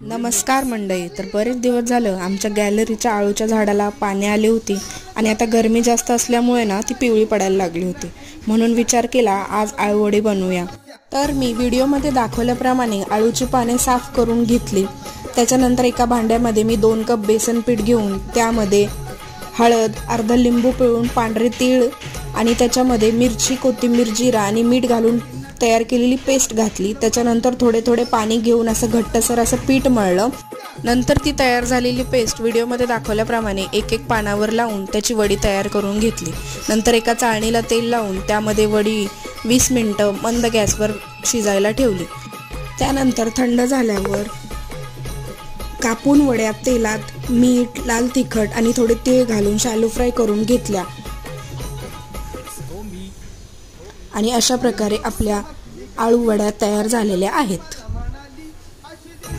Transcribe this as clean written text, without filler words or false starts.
नमस्कार मंडळी. तर बरेच दिवस झालं आमच्या गॅलरीच्या आळूच्या झाडाला पाणी आली होती आणि आता गरमी जास्त असल्यामुळे ना ती पिवळी पडायला लागली होती. म्हणून विचार केला आज आळूवडी बनवूया. तर मी व्हिडिओमध्ये दाखवल्याप्रमाणे आळूची पाने साफ करून घेतली. त्याच्यानंतर एका भांड्यामध्ये मी 2 कप बेसन पीठ घेऊन त्यामध्ये हळद, अर्धा लिंबू पिळून पांढरे तीळ आणि त्याच्यामध्ये मिरची, कोथिंबीर, जिरा आणि मीठ घालून तयार केलेली पेस्ट घातली. त्याच्यानंतर थोडे थोडे पाणी घेऊन असं घट्टसर असं पीठ मळलं. नंतर ती तयार झालेली पेस्ट व्हिडिओमध्ये दाखवल्याप्रमाणे एक एक पानावर लावून त्याची वडी तयार करून घेतली. नंतर एका चाळणीला तेल लावून त्यामध्ये वडी 20 मिनिटं मंद गॅसवर शिजायला ठेवली. त्यानंतर थंड झाल्यावर कापून वड्या तेलात मीठ, लाल तिखट आणि थोडे तीळ घालून शॅलो फ्राय करून घेतल्या. आणि अशा प्रकारे आपल्या आळू वड्या तयार झालेल्या आहेत.